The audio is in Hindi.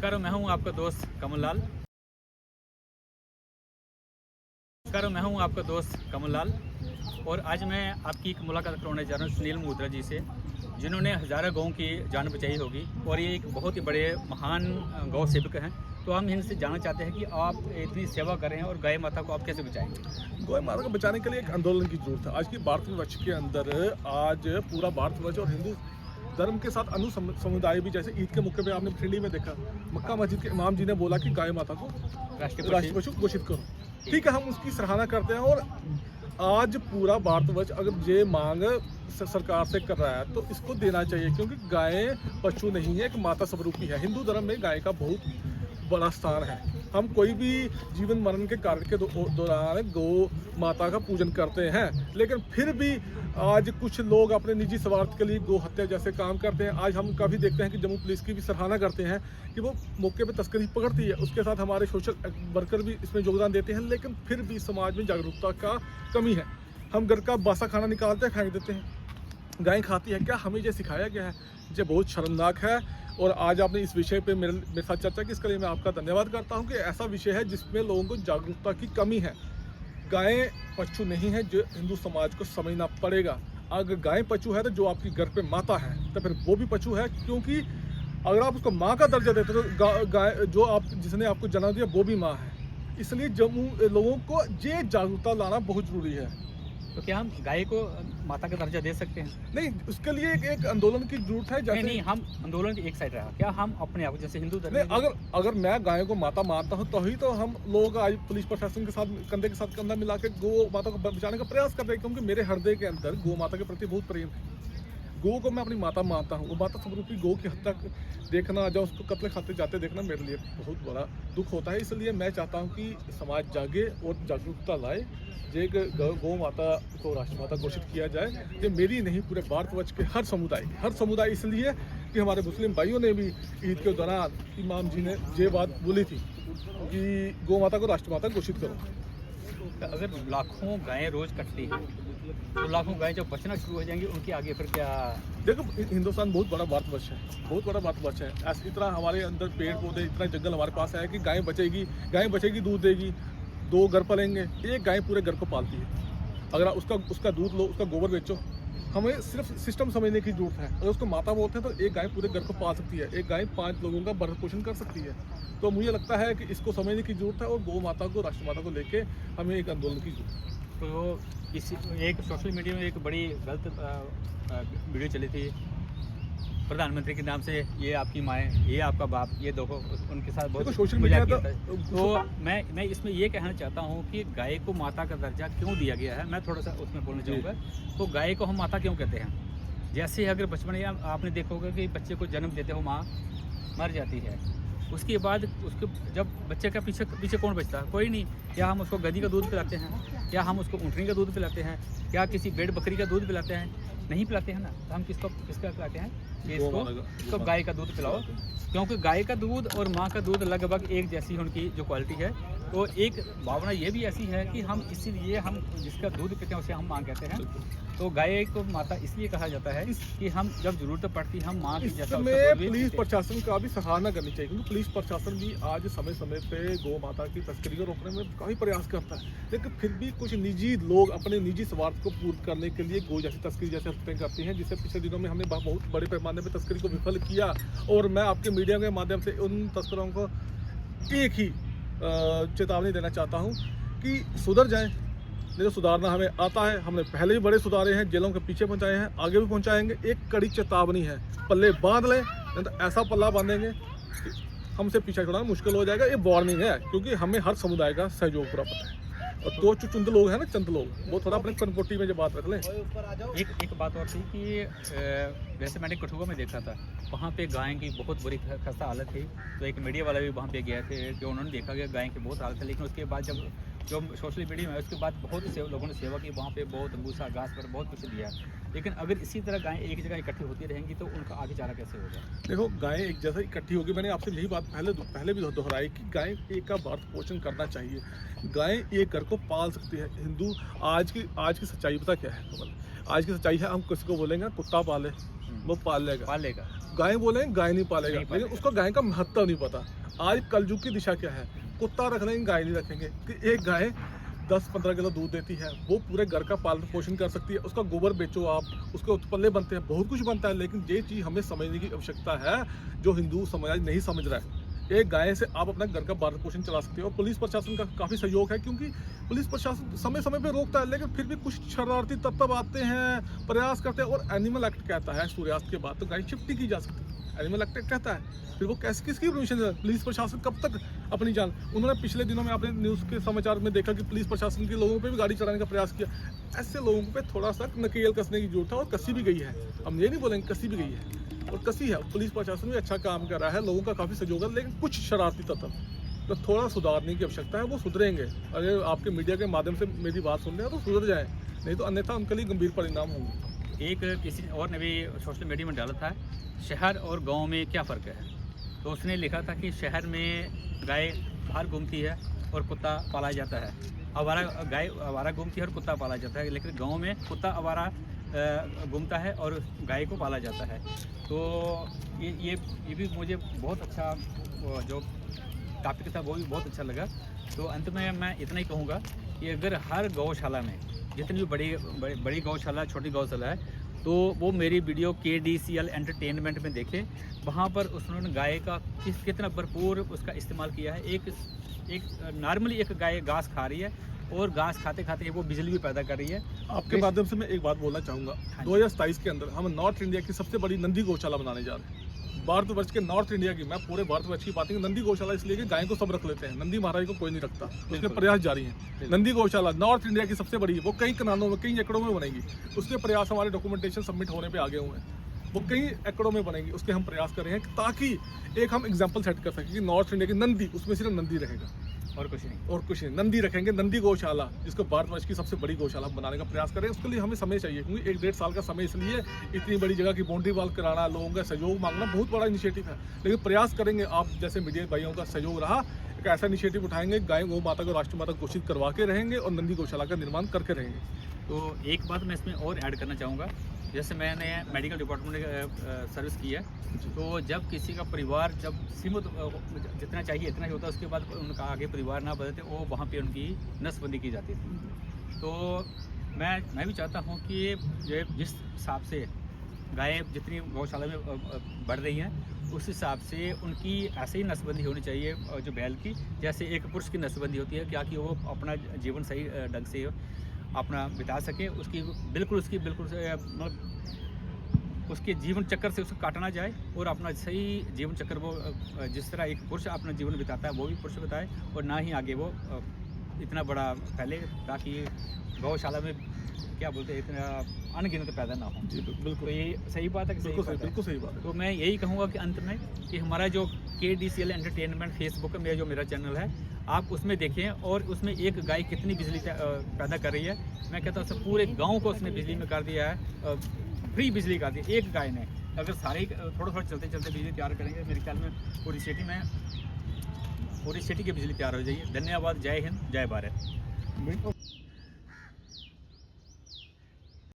नमस्कार, मैं हूं आपका दोस्त कमल लाल। और आज मैं आपकी एक मुलाकात करवाने जा रहा हूं सुनील मोहित्रा जी से, जिन्होंने हज़ारों गौं की जान बचाई होगी और ये एक बहुत ही बड़े महान गौ सेवक हैं। तो हम इनसे जानना चाहते हैं कि आप इतनी सेवा कर रहे हैं और गाय माता को आप कैसे बचाएंगे? गौ माता को बचाने के लिए एक आंदोलन की जरूरत है। आज की भारतवर्ष के अंदर आज पूरा भारतवर्ष और हिंदू धर्म के साथ अनु समुदाय भी, जैसे ईद के मौके पे आपने ठंडी में देखा, मक्का मस्जिद के इमाम जी ने बोला कि गाय माता को राष्ट्रीय पशु घोषित करो। ठीक है, हम उसकी सराहना करते हैं। और आज पूरा भारतवर्ष अगर ये मांग सरकार से कर रहा है तो इसको देना चाहिए, क्योंकि गाय पशु नहीं है, एक माता स्वरूपी है। हिंदू धर्म में गाय का बहुत बड़ा स्थान है। हम कोई भी जीवन मरण के कार्य के दौरान गौ माता का पूजन करते हैं, लेकिन फिर भी आज कुछ लोग अपने निजी स्वार्थ के लिए गौ हत्या जैसे काम करते हैं। आज हम काफ़ी देखते हैं कि जम्मू पुलिस की भी सराहना करते हैं कि वो मौके पे तस्करी पकड़ती है, उसके साथ हमारे सोशल वर्कर भी इसमें योगदान देते हैं, लेकिन फिर भी समाज में जागरूकता का कमी है। हम घर का बासा खाना निकालते हैं, फेंक देते हैं, गाय खाती है। क्या हमें ये सिखाया गया है? ये बहुत शर्मनाक है। और आज आपने इस विषय पे मेरे साथ चर्चा की, इसके लिए मैं आपका धन्यवाद करता हूं कि ऐसा विषय है जिसमें लोगों को जागरूकता की कमी है। गाय पशु नहीं है, जो हिंदू समाज को समझना पड़ेगा। अगर गाय पशु है तो जो आपकी घर पे माता है तो फिर वो भी पशु है, क्योंकि अगर आप उसको माँ का दर्जा देते तो गाय जो आप जिसने आपको जन्म दिया वो भी माँ है। इसलिए जम्मू लोगों को ये जागरूकता लाना बहुत जरूरी है। तो क्या हम गाय को माता का दर्जा दे सकते हैं? नहीं, उसके लिए एक आंदोलन की जरूरत है। जैसे नहीं, हम आंदोलन एक साइड रहा, क्या हम अपने आप जैसे हिंदू धर्म में अगर मैं गाय को माता मानता हूँ तो ही तो हम लोग आज पुलिस प्रशासन के साथ कंधा मिला के गौ माता को बचाने का प्रयास कर रहे हैं, क्योंकि मेरे हृदय के अंदर गौ माता के प्रति बहुत प्रेम है। गौ को मैं अपनी माता मानता हूँ। वो माता स्वरूपी गौ की हत्या देखना, जब उसको कत्ल खाते जाते देखना मेरे लिए बहुत बड़ा दुख होता है। इसलिए मैं चाहता हूँ कि समाज जागे और जागरूकता लाए। जे गौ माता को राष्ट्रमाता घोषित किया जाए। ये मेरी नहीं, पूरे भारतवर्ष के हर समुदाय इसलिए कि हमारे मुस्लिम भाइयों ने भी ईद के दौरान इमाम जी ने ये बात बोली थी कि गौ माता को राष्ट्रमाता घोषित करो। अगर लाखों गायें रोज कटती हैं तो लाखों गायें जब बचना शुरू हो जाएंगी, उनके आगे फिर क्या? देखो, हिंदुस्तान बहुत बड़ा भारतवर्ष है, बहुत बड़ा भारतवर्ष है। ऐसे इतना हमारे अंदर पेड़ पौधे, इतना जंगल हमारे पास है कि गाय बचेगी दूध देगी, 2 घर पालेंगे। एक गाय पूरे घर को पालती है। अगर उसका दूध लो, उसका गोबर बेचो। हमें सिर्फ सिस्टम समझने की जरूरत है। अगर उसको माता बोलते हैं तो एक गाय पूरे घर को पाल सकती है, एक गाय 5 लोगों का भरण पोषण कर सकती है। तो मुझे लगता है कि इसको समझने की जरूरत है और गौ माता को राष्ट्रमाता को लेके हमें एक आंदोलन की जरूरत है। तो एक सोशल मीडिया में एक बड़ी गलत वीडियो चली थी प्रधानमंत्री के नाम से, ये आपकी माँ, ये आपका बाप, ये देखो, उनके साथ बहुत सोशल मीडिया तो मैं इसमें ये कहना चाहता हूँ कि गाय को माता का दर्जा क्यों दिया गया है, मैं थोड़ा सा उसमें बोलना चाहूँगा। तो गाय को हम माता क्यों कहते हैं? जैसे अगर बचपन में आपने देखा होगा कि बच्चे को जन्म देते हो, माँ मर जाती है, उसके बाद उसके जब बच्चे का पीछे कौन बचता है? कोई नहीं। क्या हम उसको गधी का दूध पिलाते हैं? क्या हम उसको ऊँटनी का दूध पिलाते हैं? क्या किसी भेड़ बकरी का दूध पिलाते हैं? नहीं पिलाते हैं ना। तो हम किसका पिलाते हैं? इसको गाय का दूध पिलाओ, क्योंकि गाय का दूध और माँ का दूध लगभग एक जैसी उनकी जो क्वालिटी है। तो एक भावना ये भी ऐसी है कि हम इसीलिए हम जिसका दूध पीते हैं उसे हम माँ कहते हैं। तो गाय को माता इसलिए कहा जाता है कि हम जब जरूरत पड़ती है हम माँ की जैसा पुलिस प्रशासन का भी सराहना करनी चाहिए, क्योंकि पुलिस प्रशासन भी आज समय समय पे गौ माता की तस्करी को रोकने में काफ़ी प्रयास करता है, लेकिन फिर भी कुछ निजी लोग अपने निजी स्वार्थ को पूर्ण करने के लिए गौ जैसी तस्करी जैसे हरकतें करती हैं, जिससे पिछले दिनों में हमने बहुत बड़े पैमाने पर तस्करी को विफल किया। और मैं आपके मीडिया के माध्यम से उन तस्करों को एक ही चेतावनी देना चाहता हूँ कि सुधर जाएं। नहीं तो सुधारना हमें आता है, हमने पहले भी बड़े सुधारे हैं, जेलों के पीछे पहुंचाए हैं, आगे भी पहुंचाएंगे। एक कड़ी चेतावनी है, पल्ले बांध लें, नहीं तो ऐसा पल्ला बांधेंगे कि हमसे पीछा छुड़ाना मुश्किल हो जाएगा। ये वार्निंग है, क्योंकि हमें हर समुदाय का सहयोग पूरा पता है। और 2 चुंद लोग हैं ना, चंद लोग, वो थोड़ा अपने कनकोटी में जो बात रख लें। एक बात और थी कि वैसे मैंने कठुआ में देखा था, वहाँ पे गाय की बहुत बुरी खस्ता हालत थी। तो एक मीडिया वाला भी वहाँ पे गए थे, जो उन्होंने देखा कि गाय की बहुत हालत है। लेकिन उसके बाद जो सोशल मीडिया में उसके बाद बहुत लोगों ने सेवा की, वहाँ पे बहुत भूसा घास पर बहुत कुछ दिया। लेकिन अगर इसी तरह गायें एक जगह इकट्ठी होती रहेंगी तो उनका आगे चारा कैसे होगा? देखो, गायें एक जैसा इकट्ठी होगी। मैंने आपसे यही बात पहले भी दोहराई कि गाय एक का भरण पोषण करना चाहिए। गाय एक घर को पाल सकती है। हिंदू आज की सच्चाई पता क्या है? आज की सच्चाई है, हम किसी को बोलेंगे कुत्ता पाले, वो पालेगा। गाय बोले गाय नहीं पालेगा, नहीं पालेगा। लेकिन उसको गाय का महत्व नहीं पता। आज कलयुग की दिशा क्या है, कुत्ता रख लेंगे गाय नहीं रखेंगे, कि एक गाय 10-15 किलो दूध देती है, वो पूरे घर का पालन पोषण कर सकती है, उसका गोबर बेचो आप, उसके उत्पल्ले बनते हैं, बहुत कुछ बनता है। लेकिन ये चीज़ हमें समझने की आवश्यकता है जो हिंदू समाज नहीं समझ रहा है। एक गाय से आप अपना घर का पालन पोषण चला सकते हो। और पुलिस प्रशासन का काफ़ी सहयोग है, क्योंकि पुलिस प्रशासन समय समय पे रोकता है, लेकिन फिर भी कुछ शरारती तत्व आते हैं, प्रयास करते हैं। और एनिमल एक्ट कहता है सूर्यास्त के बाद तो गाय शिफ्ट नहीं की जा सकती, एनिमल एक्ट कहता है। फिर वो कैसे, किसकी परमिशन है? पुलिस प्रशासन कब तक अपनी जान, उन्होंने पिछले दिनों में आपने न्यूज़ के समाचार में देखा कि पुलिस प्रशासन के लोगों पे भी गाड़ी चलाने का प्रयास किया। ऐसे लोगों पे थोड़ा सा नकेल कसने की जरूरत है, और कसी भी गई है, हम ये नहीं बोलेंगे कसी भी गई है, और कसी है। पुलिस प्रशासन भी अच्छा काम कर रहा है, लोगों का काफ़ी सहयोग है, लेकिन कुछ शरारती तत्व तो थोड़ा सुधारने की आवश्यकता है। वो सुधरेंगे, अगर आपके मीडिया के माध्यम से मेरी बात सुन रहे हैं तो सुधर जाएं, नहीं तो अन्यथा उनके लिए गंभीर परिणाम होंगे। एक किसी और ने भी सोशल मीडिया में डाला था, शहर और गांव में क्या फ़र्क है। तो उसने लिखा था कि शहर में गाय बाहर घूमती है और कुत्ता पाला जाता है, गाय आवारा घूमती है और कुत्ता पाला जाता है, लेकिन गांव में कुत्ता आवारा घूमता है और गाय को पाला जाता है। तो ये भी मुझे बहुत अच्छा जो टॉपिक था वो भी बहुत अच्छा लगा। तो अंत में मैं इतना ही कहूँगा कि अगर हर गौशाला में, जितनी भी बड़ी गौशाला, छोटी गौशाला है, तो वो मेरी वीडियो KDCL एंटरटेनमेंट में देखे। वहाँ पर उन्होंने गाय का कितना भरपूर उसका इस्तेमाल किया है। एक नॉर्मली एक गाय घास खा रही है, और घास खाते खाते वो बिजली भी पैदा कर रही है। आपके माध्यम से मैं एक बात बोलना चाहूँगा, 2027 के अंदर हम नॉर्थ इंडिया की सबसे बड़ी नंदी गौशाला बनाने जा रहे हैं। भारतवर्ष के नॉर्थ इंडिया की, मैं पूरे भारतवर्ष की बात, नंदी गौशाला इसलिए कि गाय को सब रख लेते हैं, नंदी महाराज को कोई नहीं रखता, उसके प्रयास जारी हैं। नंदी गौशाला नॉर्थ इंडिया की सबसे बड़ी है, वो कई कनालों में, कई एकड़ों में बनेगी। उसके प्रयास हमारे डॉक्यूमेंटेशन सबमिट होने पे आगे हुए हैं, वो कई एकड़ों में बनेगी, उसके हम प्रयास कर रहे हैं, ताकि एक हम एग्जाम्पल सेट कर सकें कि नॉर्थ इंडिया की नंदी, उसमें सिर्फ नंदी रहेगा और कुछ नहीं, और कुछ नहीं, नंदी रखेंगे, नंदी गौशाला, जिसको भारतवर्ष की सबसे बड़ी गौशाला बनाने का प्रयास करें। उसके लिए हमें समय चाहिए, क्योंकि 1-1.5 साल का समय, इसलिए इतनी बड़ी जगह की बाउंड्री वॉल कराना, लोगों का सहयोग मांगना बहुत बड़ा इनिशिएटिव है। लेकिन प्रयास करेंगे, आप जैसे मीडिया भाइयों का सहयोग रहा, एक ऐसा इनिशिएटिव उठाएंगे, गाय गौ माता को राष्ट्रमाता घोषित करवा के रहेंगे और नंदी गौशाला का निर्माण करके रहेंगे। तो एक बात मैं इसमें और ऐड करना चाहूँगा, जैसे मैंने मेडिकल डिपार्टमेंट में सर्विस की है, तो जब किसी का परिवार जब सीमित जितना चाहिए इतना ही होता है, उसके बाद उनका आगे परिवार ना बढ़ते, वो वहाँ पे उनकी नसबंदी की जाती थी। तो मैं भी चाहता हूँ कि जिस हिसाब से गायें जितनी गौशाला में बढ़ रही हैं, उस हिसाब से उनकी ऐसे ही नसबंदी होनी चाहिए जो बैल की, जैसे एक पुरुष की नसबंदी होती है, क्या कि वो अपना जीवन सही ढंग से अपना बिता सके, उसकी बिल्कुल मतलब उसके जीवन चक्कर से उसको काटना जाए, और अपना सही जीवन चक्कर वो जिस तरह एक पुरुष अपना जीवन बिताता है वो भी पुरुष बिताए, और ना ही आगे वो इतना बड़ा फैले, ताकि गौशाला में क्या बोलते हैं इतना अनगिनत पैदा ना हो। जी बिल्कुल, तो ये सही बात है कि बिल्कुल सही बात है। तो मैं यही कहूँगा कि अंत में कि हमारा जो KDCL एंटरटेनमेंट फेसबुक में जो मेरा चैनल है, आप उसमें देखें, और उसमें एक गाय कितनी बिजली पैदा कर रही है। मैं कहता हूँ पूरे गांव को उसने बिजली में कर दिया है, फ्री बिजली कर दी एक गाय ने। अगर सारे थोड़ा चलते चलते बिजली तैयार करेंगे, मेरे ख्याल में पूरी सिटी की बिजली तैयार हो जाएगी। धन्यवाद, जय हिंद, जय भारत।